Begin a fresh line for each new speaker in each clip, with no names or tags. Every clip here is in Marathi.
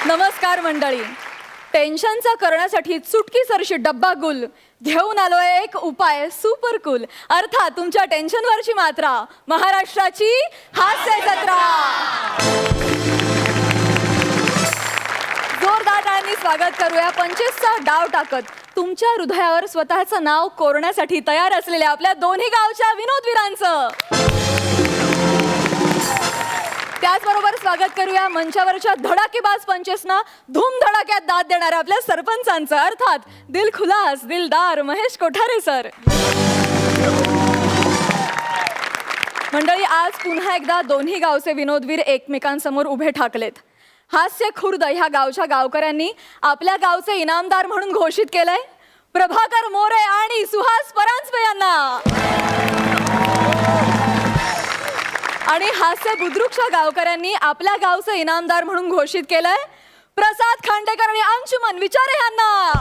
नमस्कार मंडळी. टेन्शनचा करण्यासाठी चुटकीसरशी डब्बा गुल घेऊन आलोय एक उपाय सुपर कूल. अर्थात तुमच्या टेन्शनवरची मात्रा महाराष्ट्राची हास्य जत्रा. जोरदार टाळ्यांनी स्वागत करूया 25चा डाव टाकत तुमच्या हृदयावर स्वतःचं नाव कोरण्यासाठी तयार असलेल्या आपल्या दोन्ही गावच्या विनोदवीरांचं. त्याचबरोबर स्वागत करूया मंचावरच्या धडाकेबाज पंचेसना धूम धडाक्यात दाद देणाऱ्या आपल्या सरपंचांचं. अर्थात दिलखुलास दिलदार महेश कोठारे सर. मंडळी, आज पुन्हा एकदा दोन्ही गावचे विनोदवीर एकमेकांसमोर उभे ठाकलेत. हास्य खुर्द ह्या गावच्या गावकऱ्यांनी आपल्या गावचे इनामदार म्हणून घोषित केलंय प्रभाकर मोरे आणि सुहास परांजपे यांना. आणि हास्य बुद्रुकच्या गावकऱ्यांनी आपल्या गावचं इनामदार म्हणून घोषित केलंय प्रसाद खांडेकर आणि अंशुमन विचारे यांना.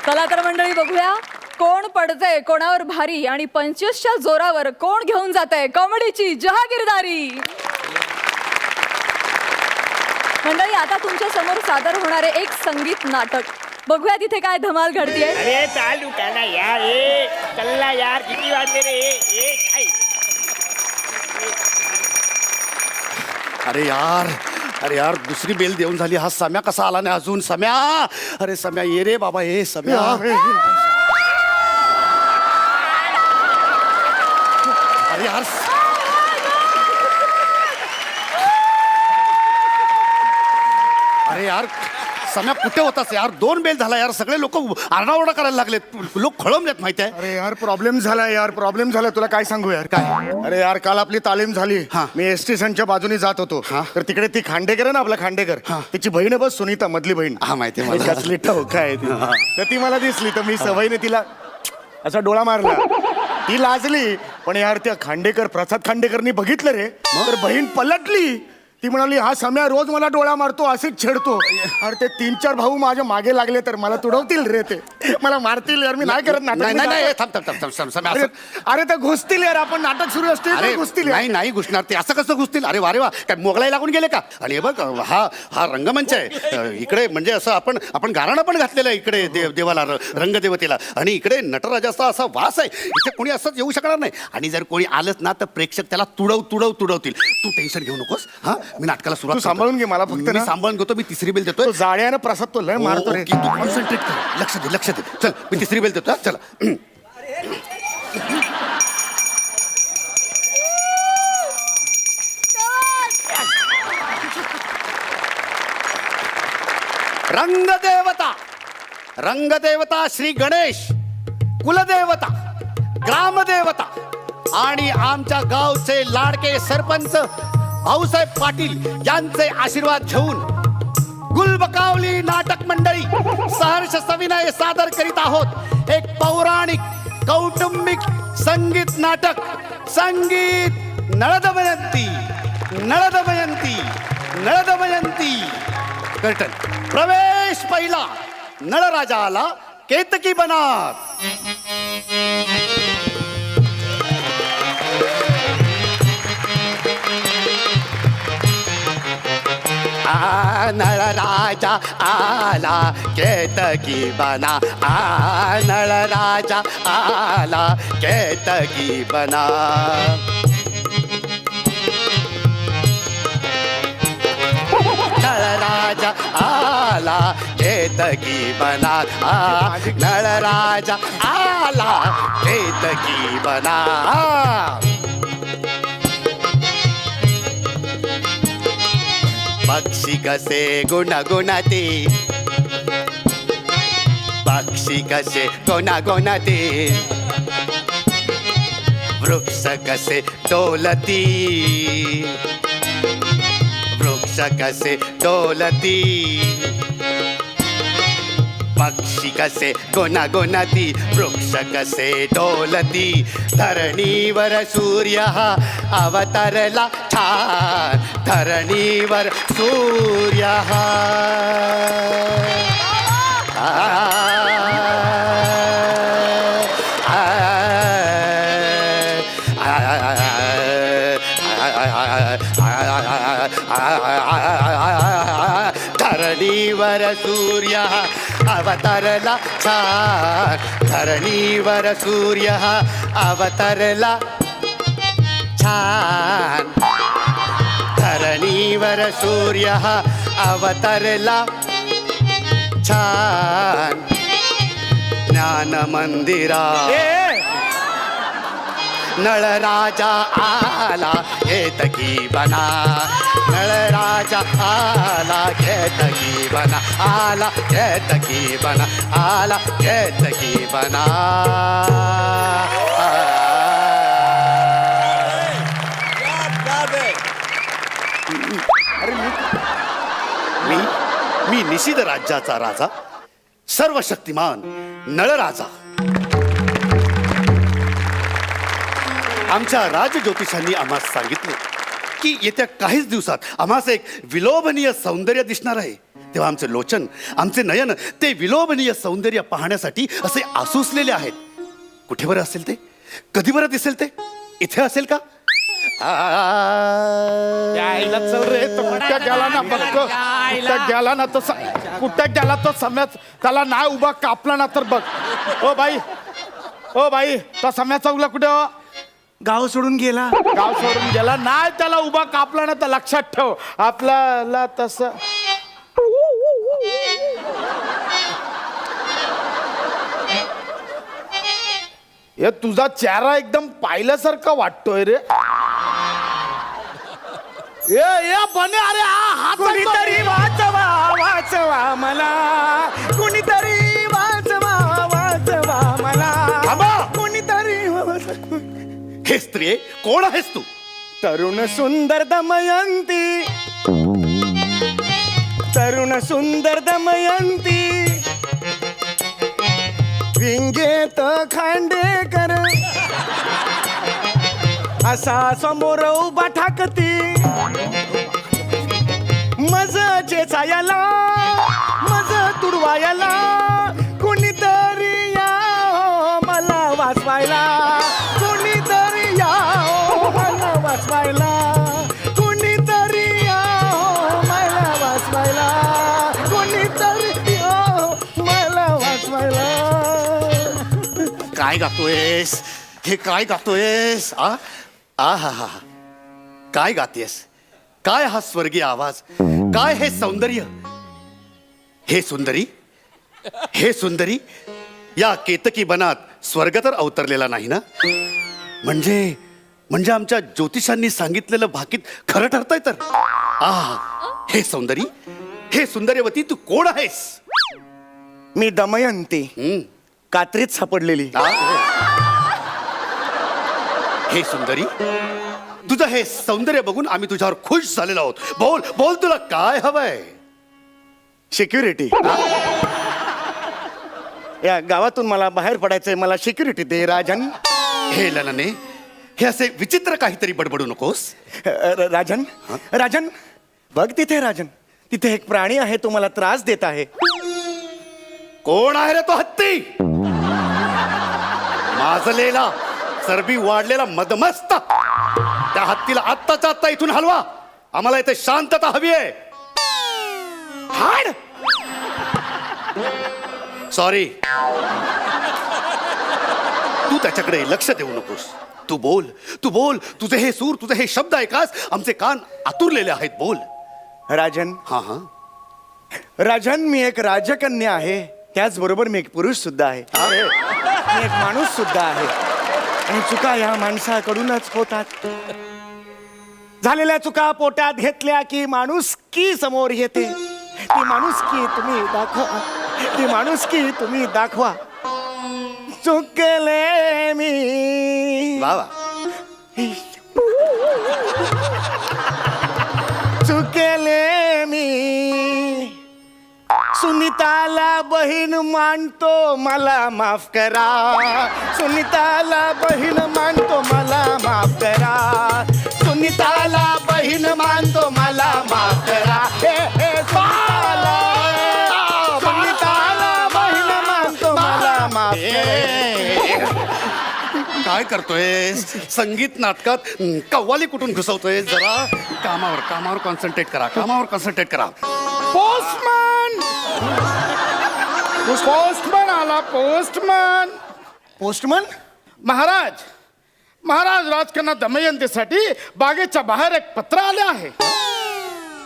चला तर मंडळी, बघूया कोण पडतंय कोणावर भारी आणि 25च्या जोरावर कोण घेऊन जातंय कॉमेडीची जहागीरदारी. मंडळी, आता तुमच्या समोर सादर होणारे एक संगीत नाटक. बघूया तिथे काय धमाल घडतीये.
अरे चालू करा यार, ए चल्ला यार, किती वाजले रे. ए काय
अरे यार दुसरी बेल देऊन झाली. हा सम्या कसा आला नाही अजून. सम्या, अरे सम्या ये रे बाबा, ये सम्या. अरे यार अरे यार सम्या कुठे होतास यार. 2 बेल झाला यार. सगळे लोक आरडाओरडा करायला लागलेत. लोक खळमलेत माहिती आहे.
अरे यार प्रॉब्लेम झाला यार, प्रॉब्लेम झाला. तुला काय सांगू यार.
काय?
अरे यार काल आपली तालीम झाली.
हा.
मी एस स्टेशनच्या बाजूने जात होतो. तर तिकडे ती खांडेकर आहे ना, आपला खांडेकर, त्याची बहीण आहे बस, सुनीता, मधली बहीण.
हा, माहिती आहे मला.
कसली ठोका आहे ती. तर ती मला दिसली तर मी सवयीने तिला असा डोळा मारला. ती लाजली, पण यार त्या खांडेकर, प्रसाद खांडेकरनी बघितलं रे, तर बहीण पलटली. ती म्हणाली हा सम्या रोज मला डोळा मारतो, असेच छेडतो. अरे ते 3-4 भाऊ माझ्या मागे लागले तर मला तुडवतील रे, ते मला मारतील यार. मी नाही करत नाटक.
नाही थांब थांब थांब थांब सम्या.
अरे ते घुसतील यार. आपण नाटक सुरू असते
अरे
घुसतील.
नाही नाही घुसणार ते. असं कसं घुसतील. अरे वा रे वा, काय मोगलाई लागून गेले का. आणि हे बघ, हा रंगमंच आहे इकडे. म्हणजे असं आपण गाराणं पण घातलेलं आहे इकडे देवाला, रंगदेवतेला. आणि इकडे नटराजाचा असा वास आहे. इथे कोणी असंच येऊ शकणार नाही. आणि जर कोणी आलंच ना तर प्रेक्षक त्याला तुडवतील. तू टेन्शन घेऊ नकोस. हा, मी नाटकाला सुरुवात.
तू सांभाळून घे मला फक्त.
मी सांभाळून घेतो. मी तिसरी बेल देतोय.
जाळ्यानं प्रसाद तो लय मारतो रे.
तू कॉन्सन्ट्रेट कर. लक्ष दे. चल मी तिसरी बेल देतो. चला. रंगदेवता श्री गणेश, कुलदेवता, ग्रामदेवता आणि आमच्या गावचे लाडके सरपंच भाऊसाहेब पाटील यांचे आशीर्वाद घेऊन गुलबकावली नाटक मंडळी सहर्ष सविनय सादर करीत आहोत एक पौराणिक कौटुंबिक संगीत नाटक. संगीत नळदमयंती. कर्टन. प्रवेश पहिला. नळराजा आला केतकी बनात. नळराजा आला केतकी बना. नळराजा आला केतकी बना. नळराजा आला केतकी बना. नळराजा आला केतकी बना. पक्षी कसे गुणगुणते, पक्षी कसे गुणगुणते, वृक्ष कसे डोलती, वृक्ष कसे डोलती. पक्षी कसे गुणगुणती, वृक्ष कसे डोलती. धरणीवर सूर्य हा अवतरला छान. धरणीवर सूर्य हा धरणीवर सूर्य अवतरला छान धरणीवर सूर्य अवतरला छान धरणीवर सूर्य अवतरला छान ज्ञान मंदिरा नळ राजा आला घेतकी बना नळ राजा आला घेतकी बना आला घेतकी बना आला घेतकी बना मी निषिद्ध राज्याचा राजा सर्व शक्तिमान नळराजा आमच्या राजज्योतिषांनी आम्हाला सांगितले की येत्या काहीच दिवसात आम्हाला एक विलोभनीय सौंदर्य दिसणार आहे तेव्हा आमचे लोचन आमचे नयन ते विलोभनीय सौंदर्य पाहण्यासाठी असे आसुसलेले आहेत कुठे बरं असेल ते कधी बरं दिसेल ते इथे असेल का
यायला चल रे तो कुठं गेला ना बघ कुठं गेला ना तो कुठं गेला तो सम्याच त्याला नाही उभा कापला ना तर बघ ओ बाई तो सम्याचा उगला कुठं
गाव सोडून गेला
गाव सोडून गेला नाही त्याला उभा कापला ना तर लक्षात ठेव आपल्याला तसं हे तुझा चेहरा एकदम पाहिल्यासारखा वाटतोय रे ए बने अरे हा
कुणीतरी वाचवा वाचवा मला कुणीतरी वाचवा वाचवा मला
थांबा!
कुणीतरी
हे स्त्री कोण आहेस तू
तरुण सुंदर दमयंती तरुण सुंदर दमयंती विंगेत खांडेकर असा समोर उभा ठाकती मज चेचायला मज तुडवायला कुणीतरी या हो मला वाचवायला कुणीतरी या हो मला वाचवायला कुणीतरी या हो मला वाचवायला कुणीतरी या हो मला वाचवायला
काय गातोयस हे काय गातोयस आ हा हा काय गातेस काय हा स्वर्गीय आवाज काय हे सौंदर्य हे सुंदरी या केतकी बनात स्वर्ग तर अवतरलेला नाही ना म्हणजे आमच्या ज्योतिषांनी सांगितलेलं भाकीत खरं ठरतंय तर हे सुंदर्यवती तू कोण आहेस
मी दमयंती कात्रीत सापडलेली
हे सुंदरी तुझं हे सौंदर्य बघून आम्ही तुझ्यावर खुश झालेलो आहोत बोल बोल तुला काय हवंय
सिक्युरिटी या गावातून मला बाहेर पडायचंय मला सिक्युरिटी दे राजन
हे ललने हे असे विचित्र काहीतरी बडबडू नकोस
राजन राजन बघ तिथे राजन तिथे एक प्राणी आहे तो मला त्रास देत आहे
कोण आहे रे तो हत्ती माजलेला चरबी वाढलेला मदमस्त त्या हत्तीला आत्ताच्या आत्ता इथून हलवा आम्हाला इथे शांतता हवी आहे हाड सॉरी तू त्याच्याकडे लक्ष देऊ नकोस तू बोल तुझे हे सूर तुझे हे शब्द ऐकास आमचे कान आतुरलेले आहेत बोल
राजन
हा
राजन मी एक राजकन्या आहे त्याचबरोबर मी एक पुरुष सुद्धा आहे मी एक माणूस सुद्धा आहे आणि चुका या माणसाकडूनच होतात झालेल्या चुका पोटात घेतल्या की माणुसकी समोर येते ती माणुसकी तुम्ही दाखवा चुकले मी
वा
चुकले मी सुनीताला बहीण मानतो मला माफ करा सुनीताला बहीण मानतो मला माफ करा सुनीताला बहीण मानतो मला माफ करा सुनीताला बहीण मानतो मला माफ करा
काय करतोय संगीत नाटकात कव्वाली कुठून घुसवतोय जरा कामावर कॉन्सन्ट्रेट करा
पोस्टमन पोस्टमन आला पोस्टमन.
पोस्टमन
महाराज राजकन्या दमयंतीसाठी बागेच्या बाहेर एक पत्र आले आहे.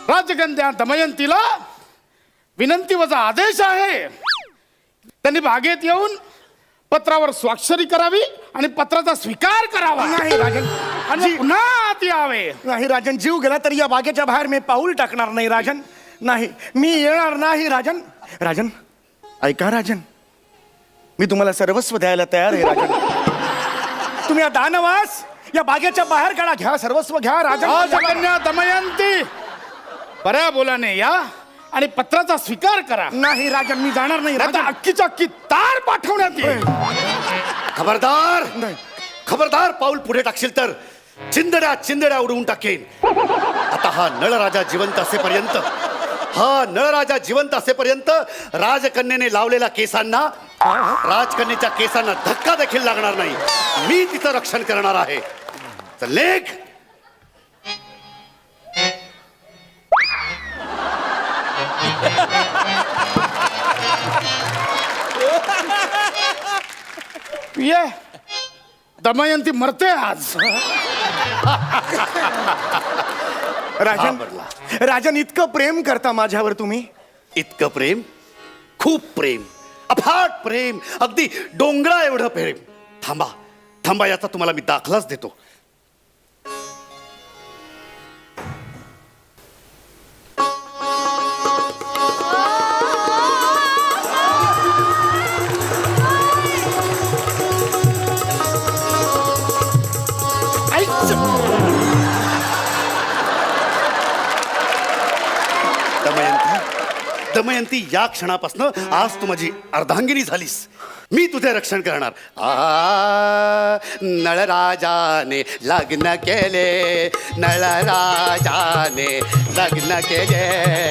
राजकन्या दमयंतीला विनंती वजा आदेश आहे. त्यांनी बागेत येऊन पत्रावर स्वाक्षरी करावी आणि पत्राचा स्वीकार करावा.
नाही राजन,
आणि पुन्हा आत यावे.
नाही राजन, जीव गेला तरी या बागेच्या बाहेर मी पाऊल टाकणार नाही राजन. नाही, मी येणार नाही राजन. राजन ऐका राजन, मी तुम्हाला सर्वस्व द्यायला तयार आहे राजन. तुम्ही या दानवास या बागेच्या बाहेर काढा, घ्या सर्वस्व घ्या राजन.
राजकन्या दमयंती बऱ्या बोलाने या आणि पत्राचा स्वीकार करा.
नाही राजन, मी जाणार नाही
आता
राजन.
अख्खीच्या अख्खी तार पाठवण्यात येईल.
खबरदार
नाही.
खबरदार पाऊल पुढे टाकशील तर चिंदड्या उडवून टाकेन. आता हा नळराजा जिवंत असेपर्यंत राजकन्येने लावलेल्या केसांना राजकन्येच्या केसांना धक्का देखील लागणार नाही. मी तिचं रक्षण करणार आहे. चल लेख.
ये दमयंती मरते आज.
राजन, राजन इतकं प्रेम करता माझ्यावर तुम्ही?
इतकं प्रेम, खूप प्रेम, अफाट प्रेम, अगदी डोंगरा एवढं प्रेम. थांबा याचा तुम्हाला मी दाखलाच देतो. दमयंती या क्षणापासून आज तू माझी अर्धांगिनी झालीस. मी तुझे रक्षण करणार. नळराजाने लग्न केले, नळराजाने लग्न केले.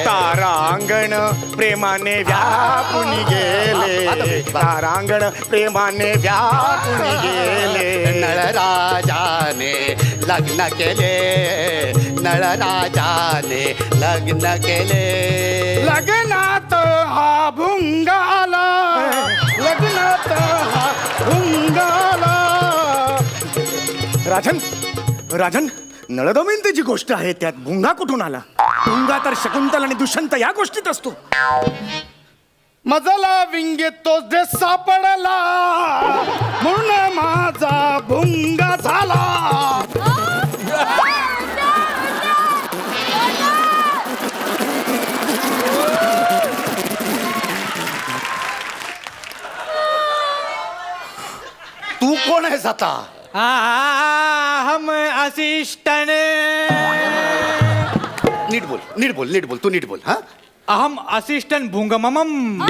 तारांगण प्रेमाने व्यापून गेले, तारांगण प्रेमाने व्यापून गेले.
नळराजाने लग्न केले, नळराजाने लग्न केले.
लग्नात हा भुंगाला, लग्नात हा भुंगाला.
राजन, राजन नळदमयंतीची गोष्ट आहे, त्यात भुंगा कुठून आला? भुंगा तर शकुंतल आणि दुष्यंत या गोष्टीत असतो.
मजला विंगे तोच दे सापडला, म्हणून माझा भुंगा झाला.
तू कोण आहेस आता?
हम असिस्टंट.
नीट बोल तू नीट बोल. हा
अहम असिस्टंट भुंगमम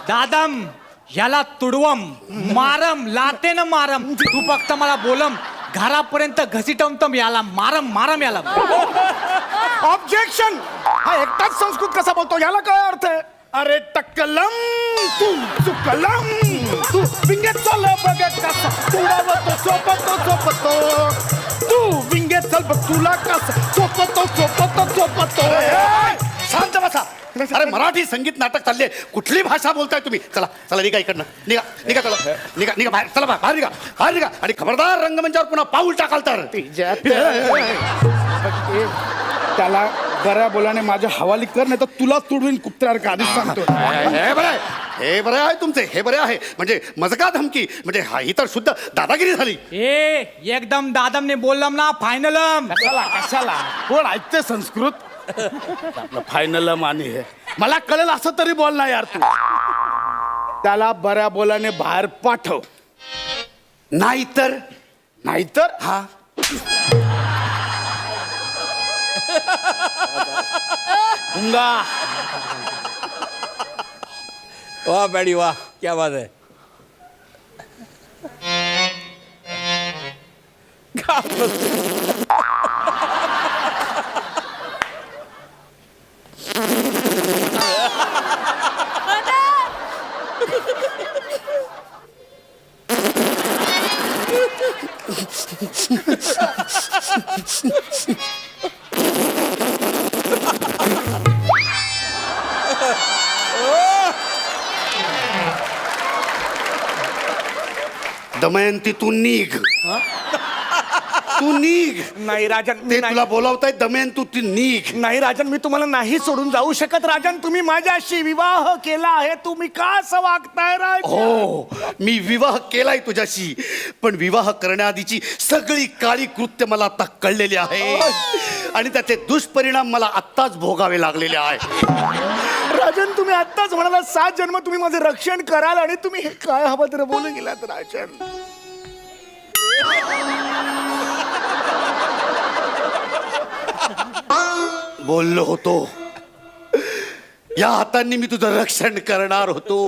दादम याला तुडवम मारम लातेन मारम. तू फक्त मला बोलम घरापर्यंत घसीटमतम याला मारम याला.
ऑब्जेक्शन. हा एकटाच संस्कृत कसा बोलतो, याला काय अर्थ आहे?
अरे टक्कलम तू चुकलम, तू विंगेत चाल बघ कसा तुडावतो चोपतो. तू विंगेत चल बघ तुला कसा चोपतो.
शांत बसा. अरे मराठी संगीत नाटक चालले, कुठली भाषा बोलताय तुम्ही? चला निघा इकडनं. निघा बाहेर. चला बाहेर निघा. आणि खबरदार रंगमंचावर पुन्हा पाऊल टाकाल तर.
त्याला बऱ्या बोलाने माझ्या हवाली कर, नाही तर तुला तुडवीन कुत्र्यावर का. आधीच सांगतो.
हे बरे आहे तुमचे, हे बरे आहे. म्हणजे मजका धमकी म्हणजे हा ही तर शुद्ध दादागिरी झाली.
एकदम दादमने बोललम ना फायनलम.
कशाला कोण ऐकते संस्कृत? आपलं फायनलम आणि हे मला कळेल असं तरी बोल ना यार तू. त्याला बऱ्या बोलाने बाहेर पाठव,
नाहीतर
हा भुंगा.
वाह बैडी वाह, क्या बात है.
दमयंती तू निघ. तू निघ.
नाही राजन,
ते
नाही.
तुला बोलावतायत दमयंती तू निघ.
नाही राजन, मी तुम्हाला नाही सोडून जाऊ शकत राजन. तुम्ही माझ्याशी विवाह केला आहे, तुम्ही का असं वागताय राजन?
हो, मी विवाह केलाय तुझ्याशी, पण विवाह करण्याआधीची सगळी काळी कृत्य मला आता कळलेली आहे आणि त्याचे दुष्परिणाम मला आत्ताच भोगावे लागलेले आहे.
राजन, तुम्ही आत्ताच म्हणाला 7 जन्म तुम्ही माझे रक्षण कराल आणि तुम्ही हे काय अभद्र बोलून गेलात राजन.
बोललो होतो, या हातांनी मी तुझं रक्षण करणार होतो,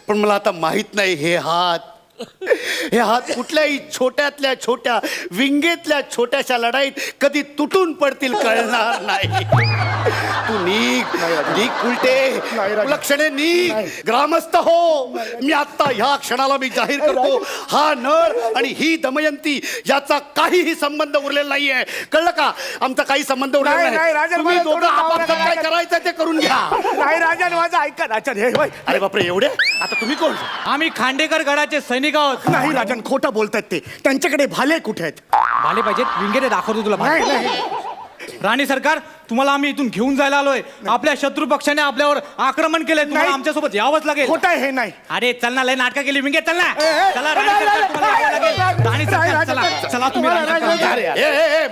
पण मला आता माहित नाही हे हात कुठल्याही छोट्यातल्या छोट्या विंगेतल्या छोट्याशा लढाईत कधी तुटून पडतील कळणार नाही. तू निघ उलटे, तुला क्षणे निघ. ग्रामस्थ हो, मी आता ह्या क्षणाला मी जाहीर करतो, हा नळ आणि ही दमयंती याचा काहीही संबंध उरलेला नाहीये. कळलं का? आमचा काही संबंध उरलेला
नाही,
नाही.
राजन,
तुम्ही
मला
दोघं
थोडं
आपापसात
आवडलं
काय
नाही.
करायचं ते करून घ्या.
नाही राजन, माझं ऐका राजन. हे बाई.
अरे बापरे, एवढे? आता तुम्ही कोण?
आम्ही खांडेकर गडाचे सैनिक आहोत.
नाही राजन, खोटं बोलतायत ते. त्यांच्याकडे भाले कुठे आहेत?
भाले पाहिजेत, विंगेरे दाखवतो तुला भाले. राणी सरकार, तुम्हाला आम्ही इथून घेऊन जायला आलोय. आपल्या शत्रू पक्षाने आपल्यावर आक्रमण केलंय, तुम्हाला
नाही.
आमच्यासोबत यावंच लागेल.
खोटं आहे हे. नाही
अरे चल ना, लय नाटकं केली विंगे, चल ना.
ए,
चला राणी सरकार, तुम्हाला यावं लागेल. राणी सरकार, चला चला तुम्ही राणी सरकार.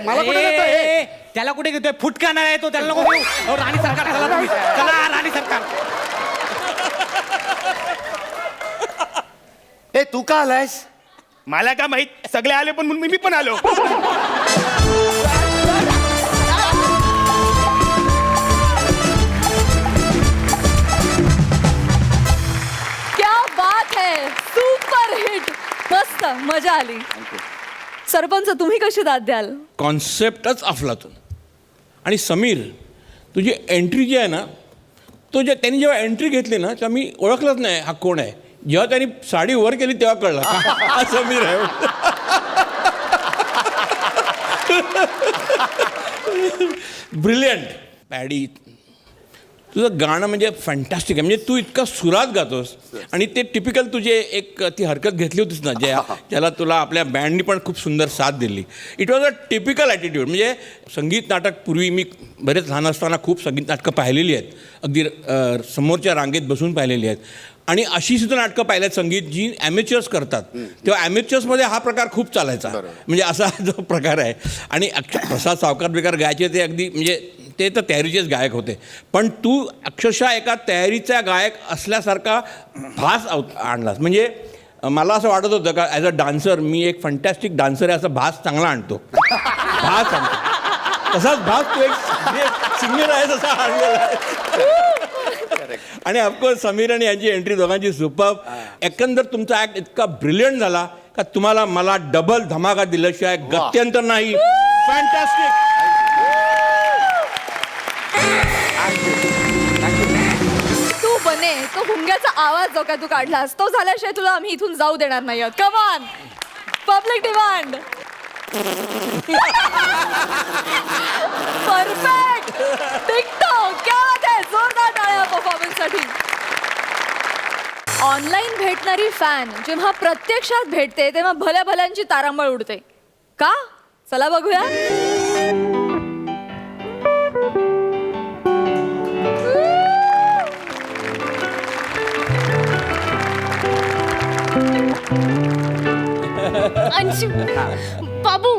मला कुठे
ए,
नेतोय?
ए, ए, त्याला कुठे घेतोय? फुटका नाही आहे तो, त्याला नको देऊ. अहो, राणी सरकार, चला तुम्ही. चला राणी सरकार.
ए, तू का आलायस?
मला का माहित, सगळे आले पण म्हणून मी पण आलो.
क्या बात है, सुपर हिट. मस्त, मजा आली. सरपंच, तुम्ही कशी दाद द्याल?
कॉन्सेप्टच अफलातून. आणि समीर, तुझी एंट्री जी आहे ना, त्यांनी जेव्हा एंट्री घेतली ना, तेव्हा मी ओळखलंच नाही हा कोण आहे. जेव्हा त्यांनी साडी वर केली तेव्हा कळलं हा समीर आहे. ब्रिलियंट. पॅडी, तुझं गाणं म्हणजे फॅन्टॅस्टिक आहे. म्हणजे तू इतका सुरात गातोस आणि ते टिपिकल तुझे एक ती हरकत घेतली होतीस ना, ज्याला तुला आपल्या बँडनी पण खूप सुंदर साथ दिली. It was a typical attitude. म्हणजे संगीत नाटक पूर्वी मी बरेच लहान असताना खूप संगीत नाटकं पाहिलेली आहेत, अगदी समोरच्या रांगेत बसून पाहिलेली आहेत. आणि अशी सुद्धा नाटकं पाहिल्यात संगीत जी ॲमेच्युअर्स करतात, तेव्हा ॲमेच्युअर्समध्ये हा प्रकार खूप चालायचा. म्हणजे असा जो प्रकार आहे. आणि प्रसाद सावकार बिकार गायचे ते अगदी म्हणजे ते तर तयारीचेच गायक होते, पण तू अक्षरशः एका तयारीचा गायक असल्यासारखा भास आणलास. म्हणजे मला असं वाटत होतं का ॲज अ डान्सर मी एक फंटॅस्टिक डान्सर आहे, असा भास चांगला आणतो. भास आणतो तसाच भास तू एक सिंगर आहे तसा आणलेला आहे. आणि ऑफकोर्स समीर आणि यांची एंट्री दोघांची सुपर्ब. एकंदर तुमचा ॲक्ट इतका ब्रिलियंट झाला का तुम्हाला मला डबल धमाका दिल्याशिवाय गत्यंतर नाही. फॅन्टॅस्टिक.
तू बने तो हुंग्याचा आवाज जो काय तू काढलास तो झाल्याशिवाय तुला आम्ही इथून जाऊ देणार नाही आहोत. Come on, public demand. Perfect, TikTok, क्या बात है. जोरदार टाळ्या परफॉर्मन्ससाठी. ऑनलाईन भेटणारी फॅन जेव्हा प्रत्यक्षात भेटते तेव्हा भल्या भल्यांची तारांबळ उडते का? चला बघूया.
अंशू, बाबू,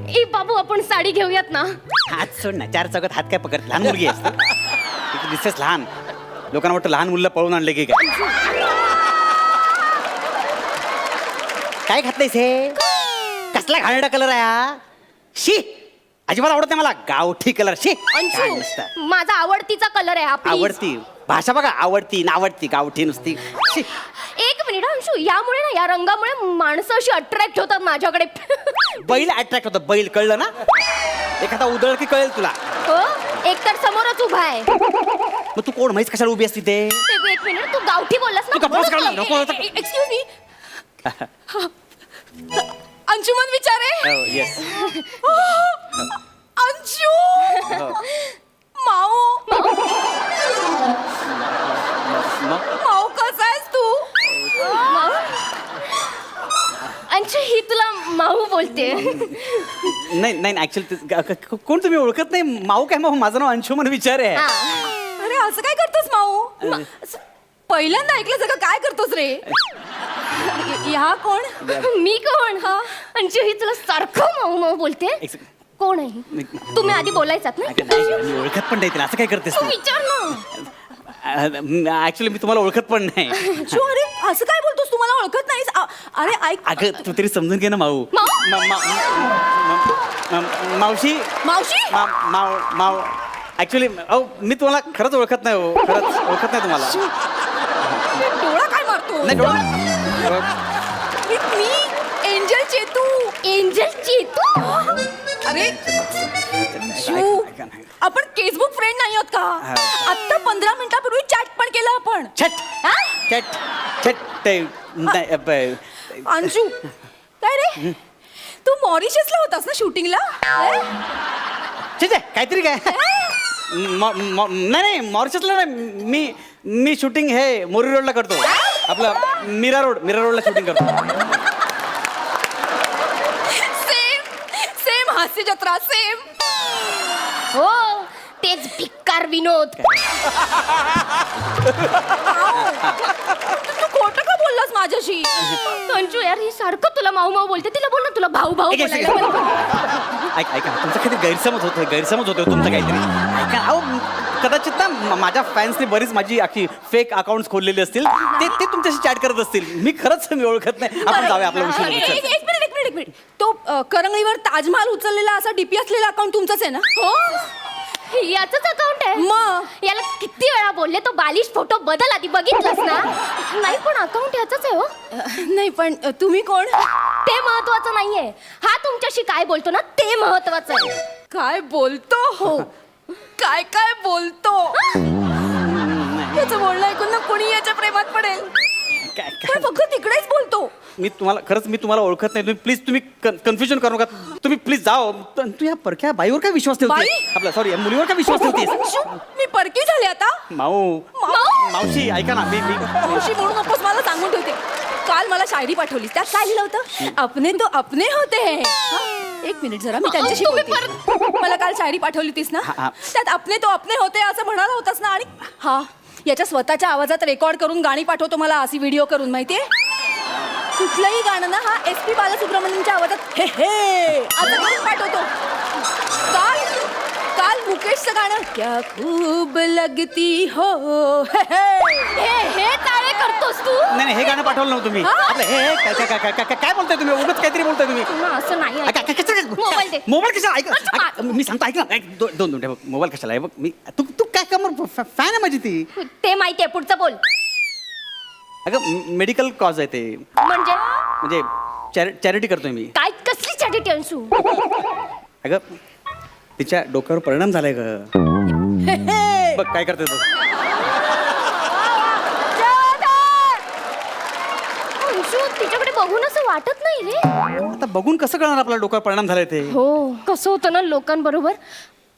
ए बाबू, आपण साडी घेऊयात ना.
हात सोड ना, 4 चौकात हात काय पकड. लहान मुलगी असते तू, दिसतेस लहान. लोकांना वाटतं लहान मुलं पळून आणले की काय घातलंयस हे? कसला घाणेरडा कलर आहे हा? शी, अजिबात आवडत नाही मला गावठी कलर. शी, काय नुसतं.
अंशू, माझा आवडतीचा कलर आहे हा, please.
आवडती भाषा बघा, आवडती नावडती गावठी नुसती. शी.
एक मिनिट अंशू, यामुळे ना, या रंगामुळे माणसं अशी अट्रॅक्ट होतात माझ्याकडे.
बैल अट्रॅक्ट होतं, बैल. कळलं ना? एखादा उदळ की कळेल तुला.
हो, एक तर समोरच उभा आहे.
मग तू कोण, म्हैस कशाला उभी असती ते?
एक मिनिट, तू गावठी बोललास
तू गप्पच काढ, नको.
ना. एक्सक्यूज मी, अंशुमन विचारे.
येस.
अंशू, माऊ, माऊ कसा आहेस तू?
नाही नाही ऍक्च्युली कोण तुम्ही ओळखत नाही माऊ काय माऊ माझं नाव अंशुमन विचार आहे
अरे असं काय करतोस माऊ असं पहिल्यांदा ऐकलं सगळं काय करतोस रे ह्या कोण
मी कोण हा अंशू ही तुला सारखं माऊ माऊ बोलते
एक second.
कोण आहे तुम्ही आधी बोलायचात ना
मी ओळखत पण नाही तिला असं काय करतेस
तू विचार ना
ऍक्च्युली मी तुम्हाला ओळखत पण नाही
अंशू, अरे असं काय बोलतोस तू मला ओळखत नाहीस अरे ऐक
अगं तू तरी समजून घे ना माऊ मावशी
मावशी
माव ऍक्च्युली मी तुम्हाला खरंच ओळखत नाही हो खरंच ओळखत नाही तुम्हाला
डोळा काय मारतो
नाही डोळा
मी एंजल चेतू
एंजल चेतू
अरे शिव,
ऐका ना.
आपण फेसबुक फ्रेंड नाही आहोत का आता 15 मिनिटापूर्वी चॅट पण केलं आपण
छट
हा?
छट छट ते नाही,
अंशू काय रे तू मॉरिशसला होतास ना शूटिंगला
छे छे, काहीतरी काय नाही नाही मॉरिशसला नाही मी शूटिंग हे मोरी रोडला करतो आपलं मीरा रोडला शूटिंग करतो
सेम हास्य जत्रा सेम
हो तेच भिक्कार विनोद
तू खोटं का बोललास माझ्याशी
अंशू यार ही सारखं तुला माऊ माऊ बोलते तिला बोल ना तुला भाऊ भाऊ
एक
बोलायला
second.
बोल.
ऐका तुमचं काहीतरी गैरसमज होतोय तुमचं काहीतरी ऐका अहो कदाचित ना माझ्या फॅन्सने बरीच माझी अख्खी फेक अकाउंट खोललेली असतील ते तुमच्याशी चॅट करत असतील मी खरंच मी ओळखत नाही आपण जाऊया आपला
एक
विषय
मिनिट तो करंगळीवर ताजमहाल उचललेला असा डीपी असलेला अकाउंट तुमचंच आहे ना
हो याचंच अकाउंट आहे
मग
याला किती वेळा बोलले तो बालिश फोटो बदल आधी बघितलास ना नाही पण अकाउंट याचंच आहे हो
नाही पण तुम्ही कोण
ते महत्वाचं नाहीये हा तुमच्याशी काय बोलतो ना ते महत्वाचं आहे
काय बोलतो हो काय काय बोलतो याचं बोलणं ऐकून ना कोणी याच्या प्रेमात पडेल पण फक्त तिकडेच बोलतो
मी तुम्हाला ओळखत नाही तुम्ही कन्फ्युजन करू नका तुम्ही प्लीज जाओ तू या परक्या बाईवर काय विश्वास ठेवते
बाई?
आपला सॉरी या मुलीवर काय विश्वास ठेवतेस
अंशू, मी परकी झाले आता
माऊ
माऊ?
मावशी ऐका ना मी
मावशी म्हणू नकोस मला सांगून ठेवते काल मला शायरी पाठवली त्यात काय लिहिलं होतं अपने तो अपने होते हैं हा? एक मिनिट जरा मी त्यांच्याशी
तुम्ही
बोलते. मला काल शायरी पाठवली तीस ना
हा.
त्यात अपने तो अपने होते असं म्हणाला होतास ना आणि हा याच्या स्वतःच्या आवाजात रेकॉर्ड करून गाणी पाठवतो मला अशी व्हिडिओ करून माहितीये कुठलंही गाणं ना हा SP बालसुब्रमण्यमच्या आवाजात हे हे असं करून पाठवतो काल मुकेशचं गाणं क्या खूब लगती हो
हे ताळे करतोस तू
नाही हे गाणं पाठवलं नव्हतं तुम्ही आपलं हे काय बोलताय तुम्ही उगाच काहीतरी बोलताय तुम्ही
ना, असं नाही मोबाईल दे.
मोबाईल कशाला ऐक मी सांगतो ऐक ना दोन मिनिटं बघ मोबाईल कशाला आहे बघ मी तू काय कमर फॅन आहे माझी ती
ते माहितीये पुढचं बोल
अगं मेडिकल कॉज आहे ते म्हणजे चॅरिटी करतोय मी
काय कसली चॅरिटी अंशू
अगं तिच्या डोक्यावर परिणाम झालाय ग बघ काय करते तो
अंशू तिच्याकडे बघून असं वाटत नाही रे
आता बघून कसं कळणार आपल्या डोक्यावर परिणाम झालाय ते
हो कसं होतं ना लोकांबरोबर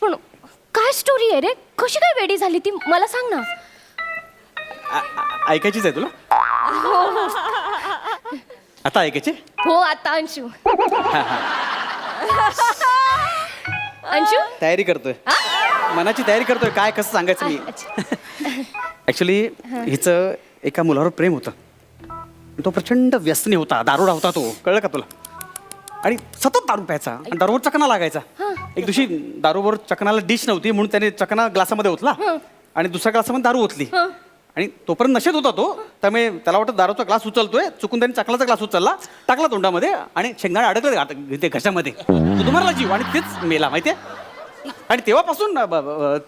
पण काय स्टोरी आहे रे कशी काय वेडी झाली ती मला सांग ना
ऐकायचीच आहे तुला आता ऐकायची
हो आता अंशू अंशू
तयारी करतोय मनाची तयारी करतोय काय कसं सांगायचं मी ऍक्च्युली हिचं एका मुलावर प्रेम होतं तो प्रचंड व्यसनी होता दारुडा होता तो कळलं का तुला आणि सतत दारू प्यायचा आणि दारूवर चकना लागायचा एक दिवशी दारूवर चकनाला डिश नव्हती म्हणून त्याने चकना ग्लासामध्ये ओतला आणि दुसऱ्या ग्लासामध्ये दारू ओतली आणि तोपर्यंत नशेत होता तो त्यामुळे त्याला वाटतं दारूचा ग्लास उचलतोय चुकून त्याने चकलाचा ग्लास उचलला टाकला तोंडामध्ये आणि शेंगदाणे अडकले ते घशामध्ये तो मारला जीव आणि तेच मेला माहितीये आणि तेव्हापासून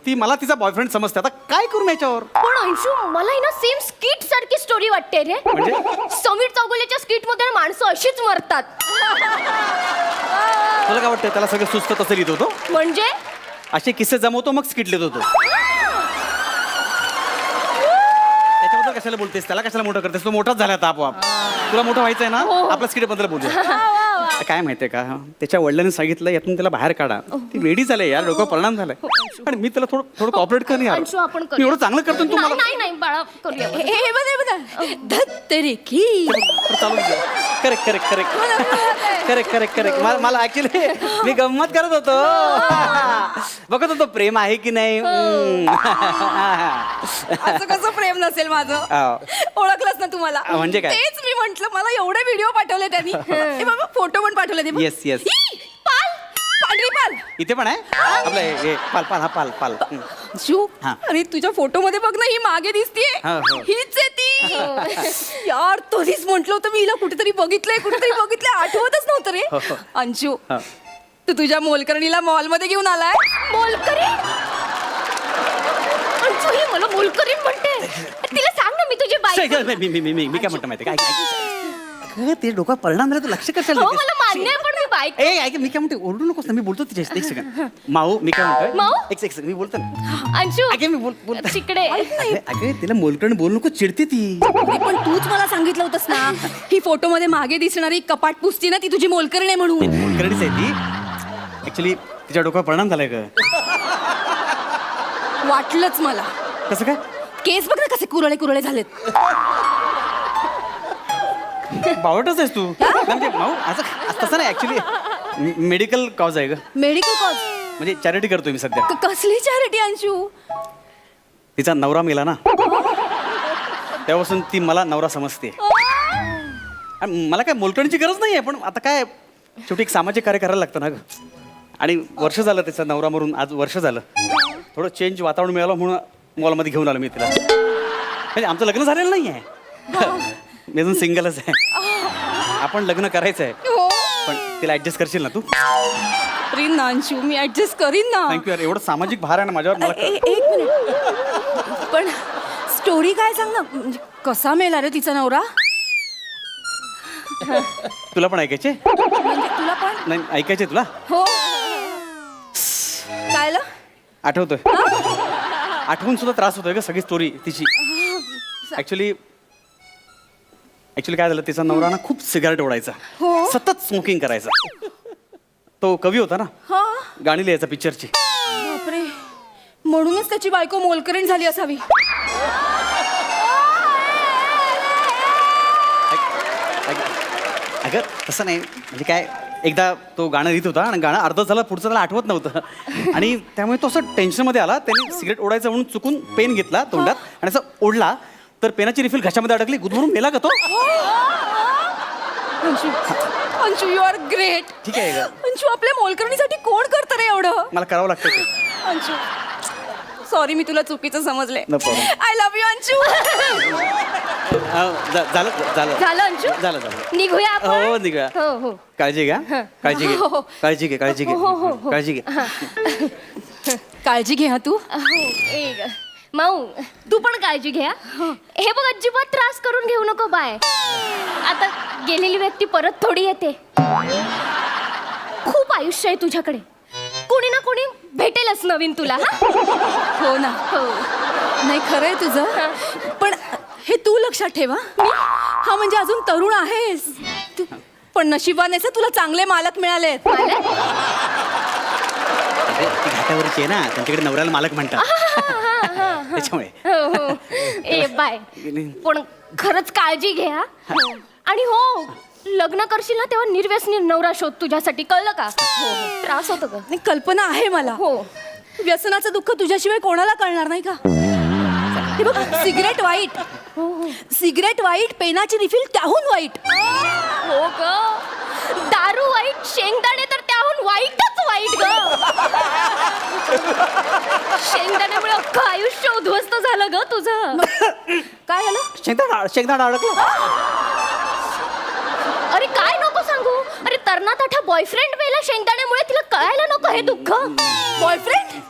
ती मला तिचा बॉयफ्रेंड समजते आता काय करू मी याच्यावर
पण अंशू मला ही ना सेम स्किट सारखी स्टोरी वाटते रे
म्हणजे?
समीर चौगुलेच्या स्किट मध्ये माणसं अशीच मरतात
तुला काय वाटतं त्याला सगळं सुस्त तसं लिहित होतो
म्हणजे
असे किस्से जमवतो मग स्किट लिहित होतो त्याच्याबद्दल कशाला बोलतेस त्याला कशाला मोठं करतेस तो मोठाच झाला आता आपोआप तुला मोठं व्हायचं आहे ना आपल्या स्किट बद्दल बोलूया काय माहितीये का त्याच्या वडिलांनी सांगितलं यातून त्याला बाहेर काढा ती वेडी झाली यार डोकं परिणाम झालाय आणि मी त्याला थोडं थोडं कॉपरेट कर यार
अंशू, आपण
मी
करूया.
एवढं चांगलं करतो ना तुम्हाला
नाही नाही बाळा करूया आपण.
हे बघा धत्तरी की
चालू correct correct correct correct correct correct मला ऍक्च्युली मी गंमत करत होतो बघत होतो प्रेम आहे की नाही
असं कसं प्रेम नसेल माझं ओळखलंच ना तुम्हाला
म्हणजे काय?
तेच मी म्हंटल मला एवढे व्हिडिओ पाठवले त्यांनी हे बाबा फोटो पण पाठवले ते बघ.
Yes, yes.
ई, पाल पांढरी पाल
इथे पण आहे आपलं हे पाल पाल हा पाल पाल
शू
हा.
अरे तुझ्या फोटो मध्ये बघ ना ही मागे दिसतीये
हा, हो.
हीच आहे ती यार तरीच म्हंटल होतं मी हिला कुठेतरी बघितलंय आठवतच नव्हतं रे
हो, हो.
अंशू
हा.
तू तुझ्या मोलकरणीला मॉल मध्ये घेऊन आलाय
मोलकरीण अंशू ही मला मोलकरीण म्हणते तिला सांग ना मी तुझी बाई
मी काय म्हणतो माहिती काय अगं, ते डोका परिणाम झाला तू लक्ष कशाला
हो
देतेस?
मला मान्य आहे पण मी बाईक
ए ऐक मी काय म्हणते ओरडू नकोस ना मी बोलतो तुझ्याशी एक सेकंड माऊ मी काय म्हणतोय
माऊ?
एक सेकंड मी बोलतो ना
अंशू
अगे मी बोल
तिकडे
अगे तिला मोलकरण बोलू नको चिडते ती
अरे पण तूच मला सांगितलं होतंस ना ही फोटो मध्ये मागे दिसणारी कपाट पुसती ना ती तुझी मोलकरण आहे म्हणून
मोलकरणीच आहे ती ऍक्च्युली तिच्या डोक्यावर परिणाम झालाय ग
वाटलंच मला
कसं काय
केस बघ ना कसे कुरळे झालेत
बावटच आहेस तू म्हणजे माऊ असं तसं नाही ऍक्च्युली मेडिकल कॉज आहे ग
मेडिकल कॉज
म्हणजे चॅरिटी करतोय मी सध्या
कसली चॅरिटी अंशू
तिचा नवरा मेला ना तेव्हापासून ती मला नवरा समजते आणि मला काय मोलकरणीची गरज नाही आहे पण आता काय शेवटी एक सामाजिक कार्य करायला लागतं ना ग आणि वर्ष झालं त्याचा नवरा मरून आज वर्ष झालं थोडं चेंज वातावरण मिळालं म्हणून मॉलमध्ये घेऊन आलो मी तिला म्हणजे आमचं लग्न झालेलं नाही आहे मी अजून सिंगलच आहे आपण लग्न करायचं आहे
हो
पण तिला ऍडजस्ट करशील ना तू
करीन ना अंशू मी ऍडजस्ट करीन ना
थँक्यू यार एवढं सामाजिक भार आहे ना माझ्यावर मला
एक मिनिट पण स्टोरी काय सांग ना म्हणजे कसा मेला रे तिचा नवरा
तुला पण ऐकायचे
म्हणजे तुला पण
नाही ऐकायचे तुला
हो कायला
आठवतोय आठवून सुद्धा त्रास होतोय का सगळी स्टोरी तिची ऍक्च्युली काय झालं तिचा नवरा ना खूप सिगारेट ओढायचा
हो.
सतत स्मोकिंग करायचा तो कवी होता ना
हा
गाणी लिहायचा पिक्चरची
बापरे म्हणूनच त्याची बायको मोलकरीण झाली असावी
अगं तसं नाही म्हणजे काय एकदा तो गाणं लिहित होता आणि गाणं अर्ध झालं पुढचं त्याला आठवत नव्हतं आणि त्यामुळे तो असं टेन्शनमध्ये आला त्याने सिगरेट ओढायचं म्हणून चुकून पेन घेतला तोंडात आणि असं ओढला तर पेनाची रिफिल घशामध्ये अडकली गुदमरून मेला का तो
Anshu Anshu you are great
ठीक आहे का
अंशू आपल्या मोलकरणीसाठी कोण करतं रे एवढं
मला करावं लागतं ते
अंशू सॉरी मी तुला चुकीचं समजले
No problem.
I love you Anshu
झालं झालं
झालं अंशू
झालं झालं
निघूया आपण
हो निघूया
हो हो
काळजी घ्या काळजी घे
हो, हो.
काळजी घे काळजी घे
हो, हो, हो.
काळजी घे
काळजी घे हा तू
हो एक माऊ तू पण काळजी घ्या हे बघ अजिबात त्रास करून घेऊ नको बाय आता गेलेली व्यक्ती परत थोडी येते खूप आयुष्य आहे तुझ्याकडे कोणी ना कोणी भेटेलच नवीन तुला
हो ना
हो
नाही खरंय तुझं पण हे तू लक्षात ठेवा हा म्हणजे अजून तरुण आहेस तू पण नशिबानेच तुला चांगले मालक मिळालेत
ती घाटावरची आहे ना त्यांच्याकडे नवऱ्याला मालक म्हणतात त्याच्यामुळे
हो हो ए बाय पण खरंच काळजी घ्या आणि हो लग्न करशील ना तेव्हा निर्व्यसनी नवरा शोध तुझ्यासाठी कळलं का हो त्रास होतो का
नाही कल्पना आहे मला
हो
व्यसनाचं दुःख तुझ्याशिवाय कोणाला कळणार नाही का हे बघ सिगरेट वाईट सिगरेट वाईट पेनाची रिफिल त्याहून वाईट
हो ग दारू वाईट शेंगदाणे तर त्याहून वाईटच वाईट ग शेंगदाण्यामुळे अख्खं आयुष्य उद्ध्वस्त झालं ग तुझं
काय झालं
शेंगदाणा अडकलं
अरे काय नको सांगू अरे तरणाताठा बॉयफ्रेंड मेला शेंगदाण्यामुळे तिला कळायला नको हे दुःख
बॉयफ्रेंड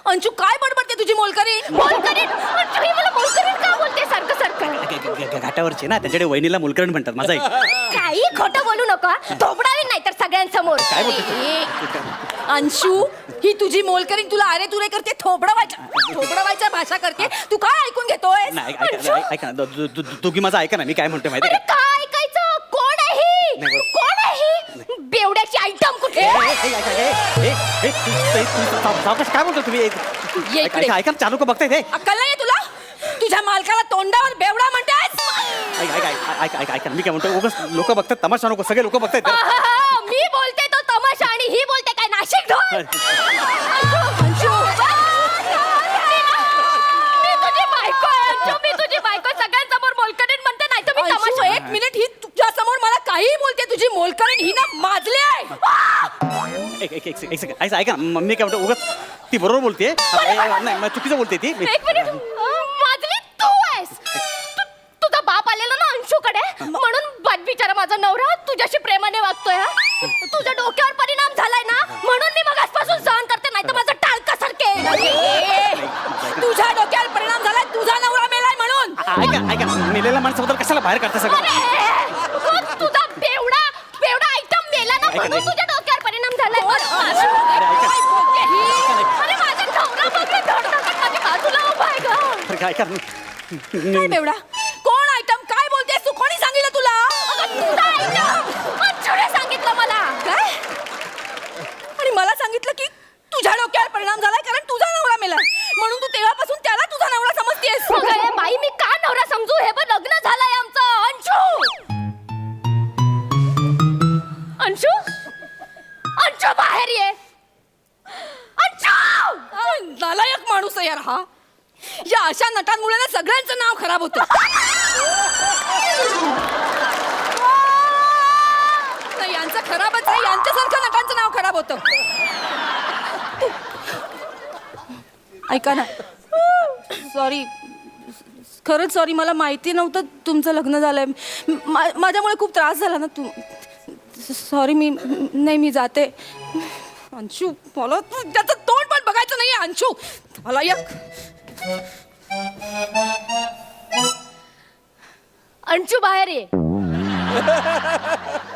अंशू काय बडबडते तुझी मोलकरीण
मोलकरीण अंशू ही मला मोलकरीण का बोलते सारखं सारखं
घाटावरची ना त्यांच्याकडे वहिनीला मुलकरण म्हणतात माझा एक
काही खोटं बोलू नका थोबडावी नाही तर सगळ्यांसमोर
काय बोलते
ए, अंशू ही तुझी मोलकरीण तुला अरे तुरे करते थोबडवायच्या भाषा करते तू काय ऐकून घेतोय
नाही ऐका ना तुम्ही माझं ऐका ना मी काय म्हणतोय माहिती
अरे
आहे का
काय ऐकायचं कोण आहे ही
नाही, बरं.
कोण आहे ही बेवड्याची आयटम कुठे
सावकाश काय बोलतो तुम्ही
ये इकडे.
ऐका ना, चालू का बघताय ते
अक्कल नाहीये तुला? तुझ्या मालकाला तोंडावर बेवडा म्हणतेस?
ऐका मी काय म्हणतो उगाच लोक बघतात तमाशा नको सगळे लोक बघतायत
मी बोलते तो तमाशा आणि ही बोलते काय नाशिक ढोल मी तुझी बायको आहे अंशू, मी तुझी बायको सगळ्यांसमोर मोलकरीण म्हणते नाही तर मी
अंशू,
तमाशा
एक मिनिट, ही तुझ्या समोर मला काही बोलते, तुझी मोलकरीण ही ना माजली आहे.
एक सेकंड ऐका ना मी काय म्हणतो उगाच ती बरोबर बोलते नाही मग चुकीचं बोलते ती
एक मिनिट माजली तू आहेस तुझा बाप आलेला ना अंशूकडे म्हणून बिचारा माझा नवरा तुझ्याशी प्रेमाने वागतोय हा? तुझ्या डोक्यावर परिणाम झालाय ना म्हणून मी मग आजपासून सहन करते नाही तर माझं टाळका सरके
तुझ्या डोक्यावर परिणाम झालाय, तुझा नवरा मेलाय म्हणून.
ऐका मेलेल्या माणसाबद्दल कशाला बाहेर काढता सगळं
तुझा बेवडा आयटम मेला ना म्हणून तुझ्या डोक्यावर परिणाम झालाय
काय बोलते ही?
अरे माझा नवरा बघ धडधडत माझ्या बाजूला उभा आहे गं.
ऐका
काय बेवडा? कोण आयटम? काय बोलतेस तू? कोणी सांगितलं तुला?
तुझा आयटम अंशूने सांगितलं मला
काय? आणि मला सांगितलं की तुझ्या डोक्यावर परिणाम झालाय कारण तुझा नवरा मेलाय म्हणून तू तेव्हापासून त्याला तुझा नवरा समजतेस.
अगं, हे बाई मी का नवरा समजू हे बघ लग्न झालंय आमचं अंशू अंशू बाहेर ये अंशू
नालायक माणूस आहे यार हा. या अशा नटांमुळे ना सगळ्यांचं नाव खराब होतं. नाही, यांचं खराबच आहे, यांच्यासारखं नटांचं नाव खराब होतं. ऐका ना, सॉरी, खरंच सॉरी, मला माहिती नव्हतं तुमचं लग्न झालंय. माझ्यामुळे खूप त्रास झाला ना. तू सॉरी, मी जाते. अंशू, मला तू त्याचं तोंड पण बघायचं नाहीये. अंशू, मला एक
अंशू बाहेर ये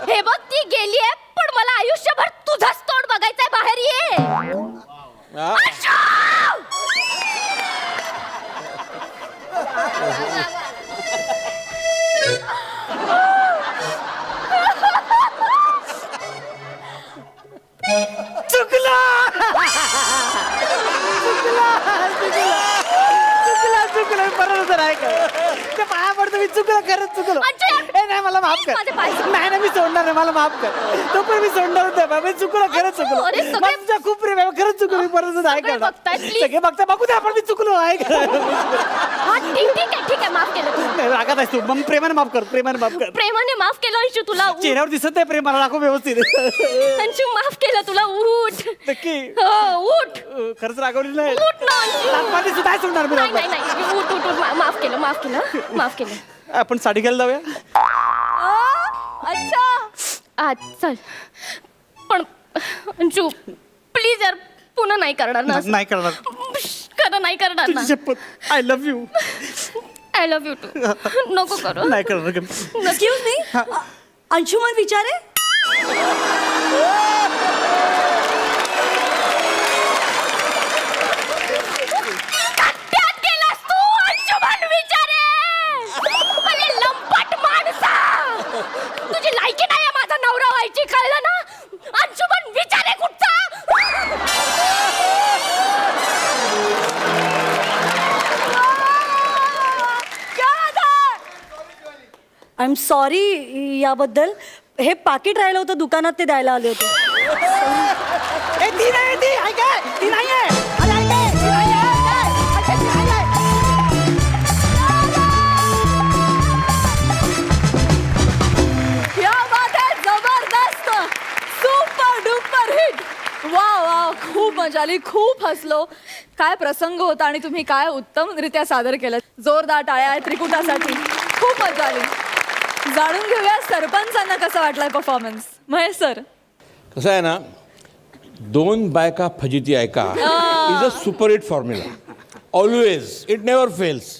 हे बघ ती गेलीये पण मला आयुष्यभर तुझाच तोंड बघायचंय बाहेर ये अंशू!
चुकलं बरोबर आहे का ते पाया पडतो मी चुकलं खरंच चुकलं ए नाही मला माफ कर
माझे पाय
नाही मी सोडणार नाही मला माफ कर तो पण मी सोडणार होतं मी चुकलं खरंच
अंशू, अरे
चुकलं
सगळे-
माझं खूप प्रेम आहे खरंच चुकलं मी परत आहे
सगळे
का
बघतायत, please.
सगळे बघता बघू दे आपण मी चुकलो आहे का
हा ठीक आहे माफ केलं तू
रागात आहेस तू मग प्रेमाने माफ कर
प्रेमाने माफ केलं अंशू तुला
चेहऱ्यावर दिसत नाही प्रेम मला दाखव व्यवस्थित
अंशू माफ केलं तुला उठ
नक्की
हो उठ
खरंच रागवली नाही
उठ ना अंशू
नागपाती सुद्धा सोडणार मी
नाही
रागपाती.
नाही नाही उठ उठ उठ माफ केलं
आपण साडी घ्यायला जाऊया
अच्छा,
चल पण अंशू प्लीज यार पुन्हा नाही करणार ना
नाही करणार
खरं नाही करणार ना
तुझी शपथ I love you
I love you too नको करू
नाही करणार
एक्सक्यूज मी, अंशुमन विचारे.
त्यात गेलास तू अंशुमन विचारे अरे लंपट माणसा तुझी लायकी नाही आहे माझा नवरा व्हायची कळलं ना अंशुमन विचारे कुठचा
आय एम सॉरी याबद्दल. हे पाकिट राहिलं होतं दुकानात, ते द्यायला आले होते.
ए, ती नाही ती ऐका ती नाहीये अरे ऐका ती नाहीये ऐका, ती नाहीये.
क्या बात आहे, जबरदस्त, सुपर डुपर हिट. वा वा, खूप मजा आली, खूप हसलो. काय प्रसंग होता आणि तुम्ही काय उत्तमरित्या सादर केलं. जोरदार टाळ्या त्रिकुटासाठी. खूप मजा आली. जाणून घेऊया सरपंचांना कसा वाटलाय परफॉर्मन्स. महेश सर.
कसं आहे ना, दोन बायका फजिती ऐका is a super hit formula. Always it never fails.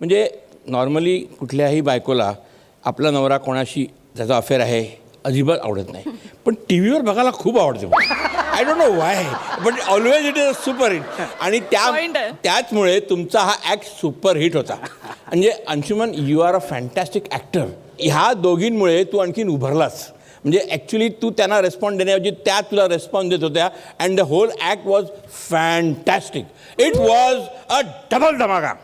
म्हणजे नॉर्मली कुठल्याही बायकोला आपला नवरा कोणाशी त्याचा अफेअर आहे अजिबात आवडत नाही, पण टी व्हीवर बघायला खूप आवडते. I don't know Y but always it is a super hit. आणि त्याचमुळे तुमचा हा ॲक्ट सुपर हिट होता. म्हणजे Anshuman, you are a fantastic actor. ह्या दोघींमुळे तू आणखीन उभरलास. म्हणजे ॲक्च्युली तू त्यांना रेस्पॉन्ड देण्याऐवजी त्या तुला रेस्पॉन्ड देत होत्या and the whole act was fantastic. It was a double धमाका.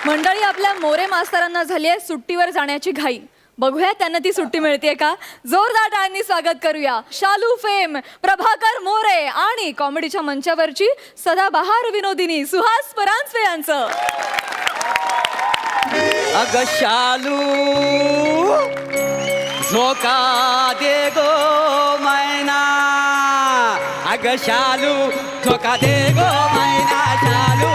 मंडळी, आपल्या मोरे मास्तरांना झाली आहे सुट्टीवर जाण्याची घाई. बघूया त्यांना ती सुट्टी मिळते का. जोरदार टाळ्यांनी स्वागत करूया शालू फेम, प्रभाकर मोरे आणि कॉमेडीच्या मंचावरची सदाबहार विनोदिनी सुहास परांजपे यांचं.
अग शालू झोका दे गो मैना, अग शालू झोका दे गो मैना, शालू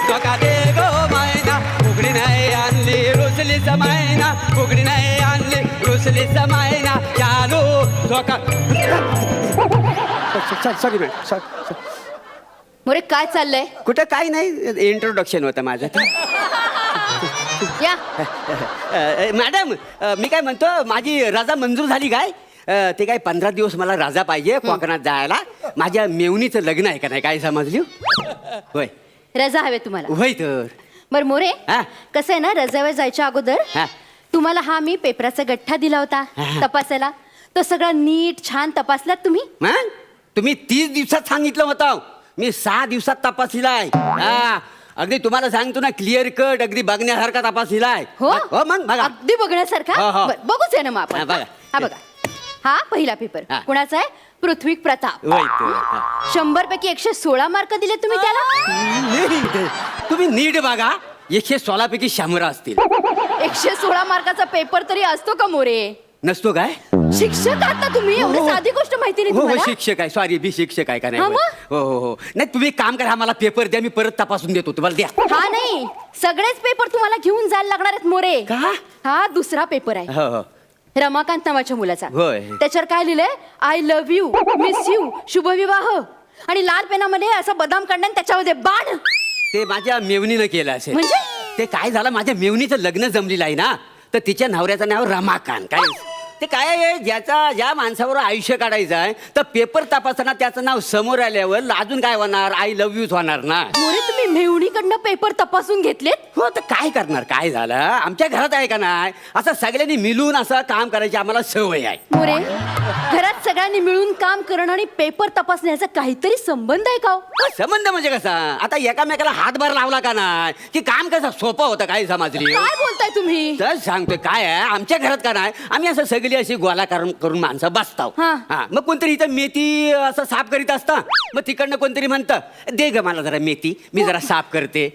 झोका दे गो मैना, उघडी नाही आणली रुसलीच मैना, उघडी नाही आणली रुसलीच मैना, शालू झोका. सॉरी मॅडम,
मोरे काय चाललंय?
कुठं काही नाही, इंट्रोडक्शन होतं माझं.
या
मॅडम मी काय म्हणतो, माझी रजा मंजूर झाली काय? ते काय 15 दिवस मला रजा पाहिजे कोकणात जायला. माझ्या मेवणीचं लग्न आहे का नाही, काय समजली? होय
रजा हवे तुम्हाला?
होय तर.
बर मोरे,
हा.
कसं आहे ना, रजावर जायच्या अगोदर
हा.
तुम्हाला हा मी पेपराचा गठ्ठा दिला होता
हा.
तपासायला. तो सगळा नीट छान तपासलात तुम्ही?
मग तुम्ही 30 दिवसात सांगितलं होतं, मी 6 दिवसात तपासलाय. हा, अगदी तुम्हाला सांगतो ना, क्लिअर कट, अगदी बघण्यासारखा तपासलाय.
हो
हो मग बघा.
अगदी बघण्यासारखा.
हो, हो.
बरं, बघूच आहे ना मग
हा,
आपण.
बघा.
हा बघा, हा पहिला पेपर
हा.
कुणाचा आहे? पृथ्वी प्रताप.
होय तर. हा.
100 पैकी 116 मार्क दिले तुम्ही त्याला.
तुम्ही नीट बघा, 116 पैकी 100 असतील.
116 मार्काचा पेपर तरी असतो का मोरे?
नसतो काय?
शिक्षक आहात ना तुम्ही, एवढी
हो.
साधी गोष्ट माहिती नाही
हो हो,
तुम्हाला?
शिक्षक आहे. सॉरी, बी शिक्षक आहे का नाही?
हा,
होय.
मग?
हो हो हो. नाही तुम्ही एक काम करा, मला पेपर द्या, मी परत तपासून देतो तुम्हाला. द्या.
हा नाही, सगळेच पेपर तुम्हाला घेऊन जायला लागणार आहेत मोरे.
का?
हा दुसरा पेपर आहे
हो हो.
रमाकांत नावाच्या मुलाचा.
होय.
त्याच्यावर काय लिहिलंय? I love you, miss you, शुभविवाह. आणि लाल पेनामध्ये असा बदाम काढणं, त्याच्यामध्ये बाण.
ते माझ्या मेवणीनं केलं असेल.
म्हणजे?
ते काय झालं, माझ्या मेवणीचं लग्न जमलेलं आहे ना, तर तिच्या नवऱ्याचं नाव रमाकांत. काय ते काय आहे, ज्या माणसावर आयुष्य काढायचं आहे, तर पेपर तपासताना त्याचं नाव समोर आल्यावर अजून काय होणार? आय लव्ह यूच होणार ना.
मोरे, तुम्ही मेहुणीकडनं पेपर तपासून घेतलेत?
हो, तर काय करणार? काय झालं, आमच्या घरात आहे का नाही, असं सगळ्यांनी मिळून असं काम करायची आम्हाला सवय आहे.
मोरे, घरात सगळ्यांनी मिळून काम करणं आणि पेपर तपासण्याचा काहीतरी संबंध आहे का हो?
संबंध म्हणजे कसा? आता एकामेकाला हातभार लावला का नाही की काम कसं सोपं होतं, काय समजली?
काय बोलताय तुम्ही?
तर सांगतोय काय आहे, आमच्या घरात का नाही, आम्ही असं सगळी अशी गोळा करून माणसं बसताव.
हा.
हा, मग कोणतरी इथं मेथी असं साफ करीत असता, मग तिकडनं कोणतरी म्हणतं, दे ग मला जरा मेथी, मी जरा साफ करते.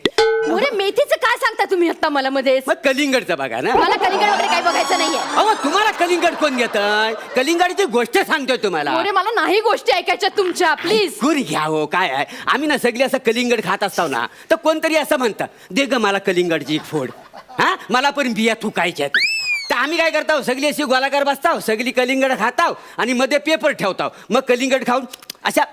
मोरे, मेथीचं काय सांगता तुम्ही आता मला मध्येच?
मग कलिंगडचं बघा ना.
मला कलिंगड वगैरे काही बघायचं नाहीये.
अहो, तुम्हाला कलिंगड कोण घेतय? कलिंगडची गोष्ट सांगतोय तुम्हाला.
मोरे, मला नाही गोष्टी ऐकायच्या तुमच्या, प्लीज.
गुर घ्या हो. काय आहे, आम्ही ना सगळी असं कलिंगड खात असतो ना, तर कोणतरी असं म्हणतं, दे ग मला कलिंगडची एक फोड, हा मला पण बिया थुकायच्यात. तर आम्ही काय करतो, सगळी अशी गोलाकार बसताव, सगळी कलिंगड खाताव आणि मध्ये पेपर ठेवताव, मग कलिंगड खाऊन अशा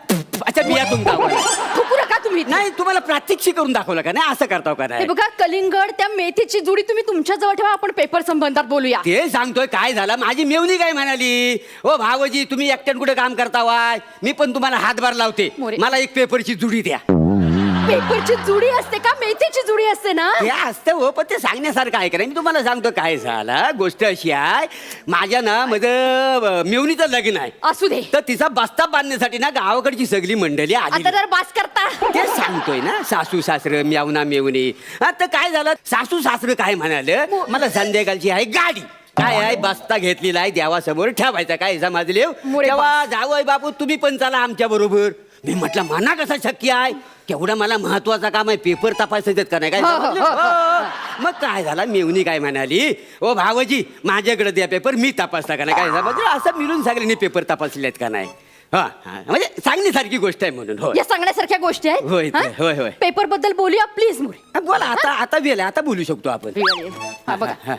बिया तुमताव.
थुकू नका तुम्ही.
नाही, तुम्हाला प्रात्यक्षिक करून दाखवलं का नाही, असं करताव का
हे
नाही?
बघा, कलिंगड त्या मेथीची जुडी तुम्ही तुमच्या जवळ ठेवा, आपण पेपर संबंधात बोलूया.
ते सांगतोय काय झालं, माझी मेवणी काय म्हणाली, ओ भावजी तुम्ही एकट्यान कुठे काम करता वाय, मी पण तुम्हाला हातभार लावते,
मोरे.
मला एक पेपरची जुडी द्या.
पेपरची जुडी असते का मेथीची जुडी असते ना?
हे असतं हो, पण ते सांगण्यासारखं आहे का नाही? मी तुम्हाला सांगतो काय झालं, गोष्ट अशी आहे, माझ्या ना माझं मेवणीचं लग्न आहे.
असू दे.
तर तिचा बस्ता बांधण्यासाठी ना गावाकडची सगळी मंडळी आली.
आता जर बास करता.
ते सांगतोय ना, सासू सासरं मेवना मेवणी. आता काय झालं, सासू सासरं काय म्हणाले, मला संध्याकाळची आहे गाडी, काय आहे बस्ता घेतलेला आहे, देवासमोर ठेवायचा, काय समजले? तेव्हा जावई बापू तुम्ही पण चला आमच्या बरोबर. मी म्हटलं म्हणा कसं शक्य आहे, केवढं मला महत्वाचं काम आहे, पेपर तपासायचं का नाही, काय समजलं? हो. मग काय झालं, मेवणी काय म्हणाली, ओ भावजी माझ्याकडे द्या पेपर, मी तपासता का नाही, काय समजलं? असं मिळून सगळ्यांनी पेपर तपासलेत का नाही. हा, म्हणजे सांगण्यासारखी गोष्ट आहे म्हणून. हो,
या सांगण्यासारख्या गोष्टी
होय,
आहेत.
होय, होय.
पेपर बद्दल बोलूया प्लीज मोरे.
बोला, आता वेळ आहे, आता बोलू शकतो आपण.
हा बघा,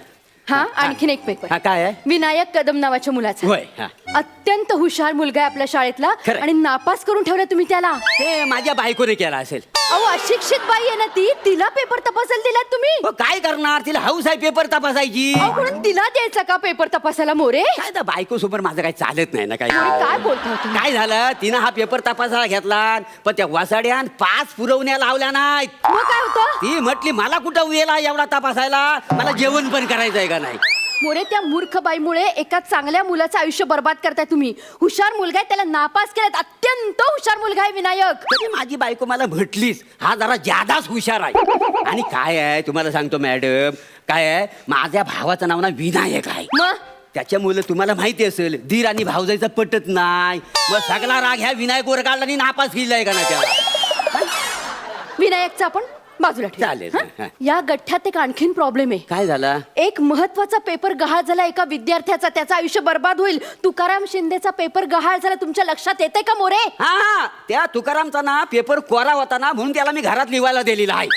हा आणखीन एक पेपर.
हा, काय आहे?
विनायक कदम नावाच्या मुलाचा.
होय. हा.
अत्यंत हुशार मुलगा आहे आपल्या शाळेतला
खरंय.
आणि नापास करून ठेवला तुम्ही त्याला.
ते माझ्या बायकोने केला असेल.
अहो अशिक्षित बाई आहे ना ती, तिला पेपर तपासायला दिलात तुम्ही.
हो, काय करणार, तिला हौस आहे पेपर तपासायची.
अहो म्हणून तिला द्यायचा का पेपर तपासायला मोरे?
काय तर बायको सोबत माझं काही चालत नाही ना काय.
मोरे काय बोलताय तुम्ही?
काय झालं, तिनं हा पेपर तपासायला घेतला पण त्या वासाड्यान 5 पुरवण्या लावल्या नाहीत.
मग काय होतं?
ती म्हटली मला कुठं वेळ आहे एवढा तपासायला, मला जेवण पण करायचंय का नाही.
मोरे त्या मूर्ख बाईमुळे एका चांगल्या मुलाचं आयुष्य बर्बाद करताय तुम्ही. हुशार मुलगा आहे, त्याला नापास केलात. अत्यंत हुशार मुलगा आहे विनायक.
तरी माझी बायको मला म्हटलीच हा जरा जादाच हुशार आहे. आणि काय आहे तुम्हाला सांगतो मॅडम, काय आहे माझ्या भावाचं नाव ना विनायक आहे.
मग
त्याच्यामुळे तुम्हाला माहिती असेल दीर आणि भावजाईचं पटत नाही. मग सगळा राग ह्या विनायकवर काढला आणि नापास केलाय का ना त्याला.
विनायकचा आपण बाजूला ठेवू.
चालेल.
हं?
हं.
या गठ्ठ्यात एक आणखीन प्रॉब्लेम आहे.
काय झाला.
एक महत्वाचा पेपर गहाळ झाला एका विद्यार्थ्याचा, त्याचं आयुष्य बर्बाद होईल. तुकाराम शिंदेचा पेपर गहाळ झाला, तुमच्या लक्षात येते का मोरे?
हा, त्या तुकारामचा ना पेपर कोरा होता ना म्हणून त्याला मी घरात लिहायला दिलेला आहे.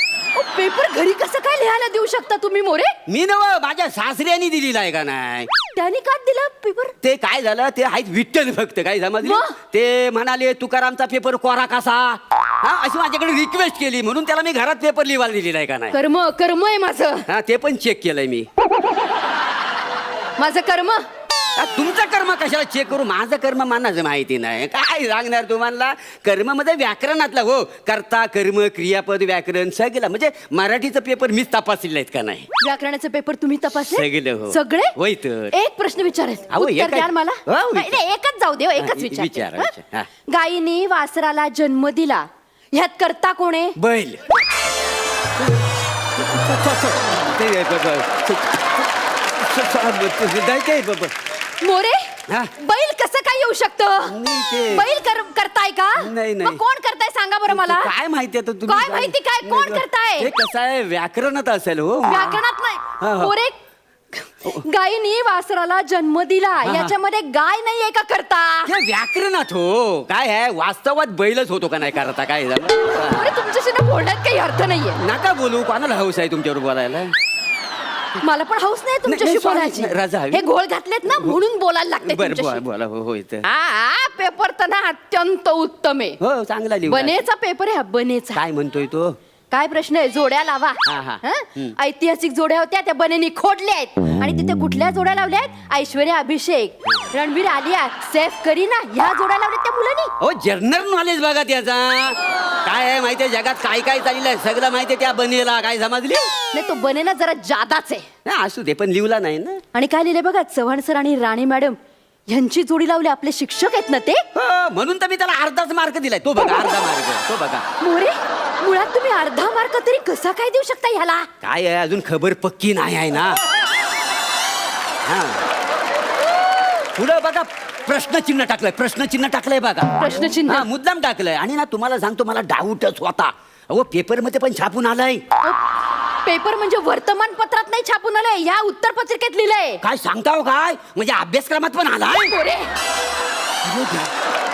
पेपर घरी कसं काय लिहायला देऊ शकता तुम्ही मोरे?
मी नव माझ्या सासऱ्यानी दिलेला आहे का नाही.
त्यांनी का दिला पेपर?
ते काय झालं, ते आहेत विठ्ठल भक्त काय समजले.
मग?
ते म्हणाले तुकारामचा पेपर कोरा कसा, हा अशी माझ्याकडे रिक्वेस्ट केली म्हणून त्याला मी घरात पेपर लिहायला दिलेला आहे का नाही.
कर्म कर्म आहे माझं.
हा ते पण चेक केलंय मी.
माझं कर्म.
तुमचं कर्म कशाला चेक करू, माझं कर्म मानाचं माहिती नाही. काय सांगणार तुम्हाला. कर्म मध्ये व्याकरणातला हो, कर्ता कर्म क्रियापद व्याकरण सगळं म्हणजे मराठीचं पेपर मीच तपासलेलं आहेत का नाही.
व्याकरणाचे पेपर तुम्ही तपासले?
सगळे हो.
सगळे?
होय तर.
एक प्रश्न विचारायचा,
अहो,
उत्तर
एका-
द्याल मला?
हो, विचार.
नाही, नाही, एकच जाऊ दे, एकच
हा,
विचारते.
विचारा,
हं?
विचारा. हा.
गायीने वासराला जन्म दिला, ह्यात करता कोण आहे?
बैल.
मोरे,
हा?
बैल कसं काय येऊ शकतं?
नाही ते-
बैल करताय का?
नाही, नाही.
मग कोण करताय सांगा बरं मला.
काय माहिती आता तुम्ही
काय माहिती काय? कोण करताय?
हे कसं आहे व्याकरणात असेल हो.
व्याकरणात
हा,
नाही
हा.
मोरे. गायीने वासराला जन्म दिला,
हा.
याच्यामध्ये गाय नाहीये का करता?
हे व्याकरणात हो. काय आहे वास्तवात बैलच होतो का नाही करता काय झालं.
मोरे, तुमच्याशी ना बोलण्यात काही अर्थ नाहीये.
नका बोलू, कोणाला हौस आहे तुमच्यावर बोलायला.
मला पण हौस नाही तुमच्याशी
नाही, sorry,
बोलायची.
नाही, राजा हवी.
हे घोळ घातलेत ना म्हणून बोलायला लागते
बरं
तुमच्याशी.
बोला हो हो इथं.
हा पेपर तर ना अत्यंत उत्तम आहे.
हो चांगला लिहू.
बनेचा पेपर आहे हा, बनेचा.
काय म्हणतोय तो.
काय प्रश्न आहे, जोड्या लावा.
हा, हा.
हं? ऐतिहासिक जोड्या होत्या त्या बनेनी खोडल्या आहेत. आणि तिथे कुठल्या जोड्या लावल्या आहेत? ऐश्वर्या अभिषेक, रणवीर आलिया, सैफ करीना, ह्या जोड्या लावल्यात त्या मुलांनी.
हो जनरल नॉलेज बघा त्याचा. काय आहे माहितीये जगात काय काय चाललेलं आहे सगळं माहितीये त्या बनेला. काय समजली.
नाही तो बनेना जरा जादाच आहे.
नाही, असू दे पण लिहला नाही ना.
आणि काय लिहिले बघा, चव्हाण सर आणि राणे मॅडम यांची जोडी लावली. आपले शिक्षक आहेत ना ते.
हो, म्हणून तर मी त्याला अर्धाच मार्क दिलाय. तो बघा अर्धा मार्क तो बघा.
मोरे, मुळात तुम्ही अर्धा मार्क तरी कसा काय देऊ शकता ह्याला?
काय आहे अजून खबर पक्की नाही आहे ना. हा पुढं बघा प्रश्नचिन्ह टाकलंय. प्रश्नचिन्ह टाकलंय बघा.
प्रश्नचिन्ह?
हा, मुद्दाम टाकलंय. आणि ना तुम्हाला सांगतो मला डाऊटच होता. अहो पेपर मध्ये पण छापून आलाय.
पेपर म्हणजे वर्तमानपत्रात नाही छापून आलंय, या उत्तर पत्रिकेत लिहिलंय.
काय सांगताव काय म्हणजे अभ्यासक्रमात पण आलाय.
मोरे,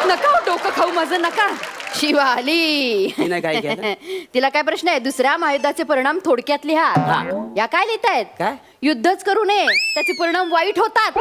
नका हो डोकं खाऊ माझं, नका. शिवा आली.
तिने काय केलं?
तिला काय प्रश्न आहे? दुसऱ्या महायुद्धाचे परिणाम थोडक्यात लिहा.
हा.
या काय लिहितायत?
काय?
युद्धच करू नये, त्याचे परिणाम वाईट होतात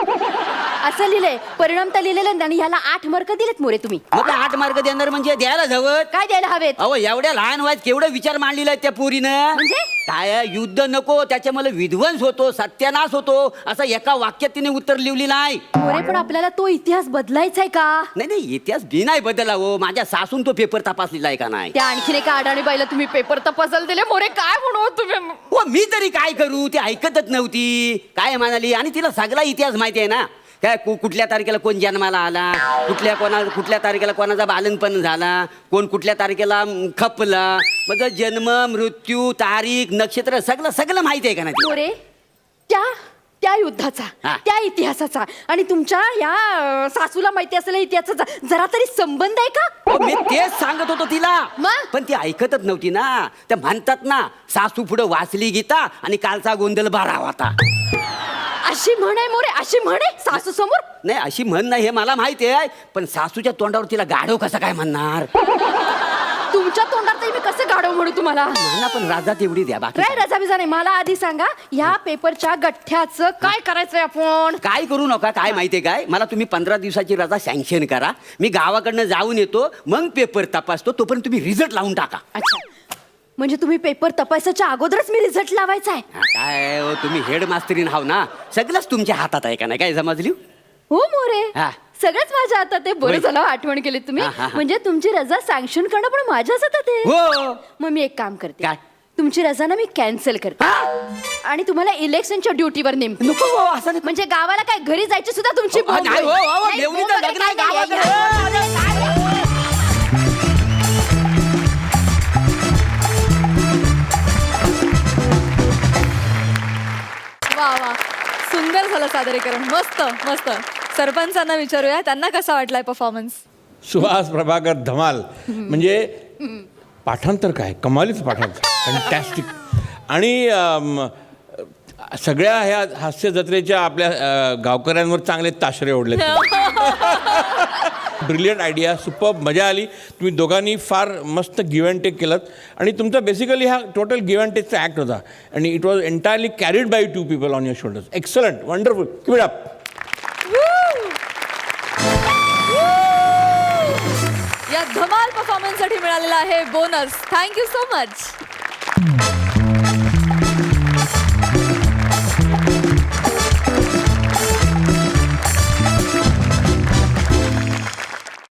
असं लिहिलंय. परिणाम तर लिहिलेलं नाही आणि ह्याला 8 मार्क दिलेत मोरे तुम्ही.
मग 8 मार्क देणार म्हणजे द्यायला हवं.
काय द्यायला हवेत?
अहो एवढ्या लहान वयात केवढं विचार मांडलेला आहे त्या पोरीनं.
म्हणजे?
काय आहे, युद्ध नको त्याच्यामुळे विध्वंस होतो सत्यानाश होतो असं एका वाक्यात तिने उत्तर लिहिलेलं आहे.
मोरे पण आपल्याला तो इतिहास बदलायचा आहे का?
नाही नाही इतिहास बी नाही बदलला हो. माझ्या सासून तो पेपर तपासलेला आहे का नाही.
त्या आणखीन एका अडाणी बाईला तुम्ही पेपर तपासायला दिले. मोरे काय म्हणू तुम्ही?
हो मी तरी काय करू. ती ऐकतच नव्हती. काय म्हणाली. आणि तिला सगळा इतिहास माहिती आहे ना. काय कुठल्या तारखेला कोण जन्माला आला, कुठल्या तारखेला कोणाचा बालनपण झाला, कोण कुठल्या तारखेला खपला, मग जन्म मृत्यू तारीख नक्षत्र सगळं माहिती आहे का नाही.
मोरे त्या युद्धाचा,
हा.
त्या इतिहासाचा आणि तुमच्या या सासूला माहिती असलेल्या इतिहासाचा जरा तरी संबंध आहे का?
हो, मी तेच सांगत होतो तिला.
मग?
पण ती ऐकतच नव्हती ना. त्या म्हणतात ना सासू पुढे वाचली गीता आणि कालचा गोंधळ बारा होता.
अशी म्हण आहे मोरे, अशी म्हण आहे सासू समोर?
नाही अशी म्हण नाही हे मला माहिती आहे. पण सासूच्या तोंडावर तिला गाढव कसं काय म्हणणार.
तुम्ही तुमच्या तोंडात मी कसं गाडव म्हणू तुम्हाला
मला पण राजा तेवढी द्या बाकी
काय रजा बिजा नाही मला आधी सांगा ह्या पेपरच्या गठ्ठ्याचं काय करायचंय आपण
काय करू नका. काय माहितीये काय, मला तुम्ही 15 दिवसाची रजा सँक्शन करा. मी गावाकडनं जाऊन येतो, मग पेपर तपासतो. तोपर्यंत तुम्ही रिझल्ट लावून टाका.
अच्छा म्हणजे तुम्ही पेपर तपासायच्या अगोदरच मी रिझल्ट लावायचा आहे
हा, काय हो, तुम्ही हेड मास्टरीन हाव ना, सगळंच तुमच्या हातात आहे का नाही, काय समजली?
हो मोरे
हा.
सगळंच माझ्या हातात आहे. बरं
होय.
झालं आठवण केली तुम्ही
हा, हा, हा.
म्हणजे तुमची रजा सँक्शन करणं पण माझ्याच हातात आहे
हो.
मग मी एक काम करते
काय?
तुमची रजा ना मी कॅन्सल करते आणि तुम्हाला इलेक्शनच्या ड्युटीवर नेमते
नको हो, असं नाही.
म्हणजे गावाला काय घरी जायची सुद्धा तुमची बोंब
नाही, हो,
होईल.
हो,
नाही,
मेवणीचं
बोंब वगैरे
लग्न आहे
काय नाही.
गावाकडे.
वा वा सुंदर झालं सादरीकरण. मस्त मस्त. सरपंचांना विचारूया त्यांना कसा वाटलाय परफॉर्मन्स.
सुहास प्रभाकर धमाल. म्हणजे पाठांतर काय कमालीच पाठांतर, फॅन्टॅस्टिक. आणि सगळ्या ह्या हास्य जत्रेच्या आपल्या गावकऱ्यांवर चांगले ताशरे ओढले. ब्रिलियंट आयडिया, सुपर मजा आली. तुम्ही दोघांनी फार मस्त गिव्ह अँड टेक केलं आणि तुमचा बेसिकली हा टोटल गिव्ह अँड टेकचा ॲक्ट होता आणि it was entirely carried by 2 people on your shoulders. Excellent, wonderful, keep it up.
या धमाल परफॉर्मन्ससाठी मिळालेला आहे बोनस. Thank you so much.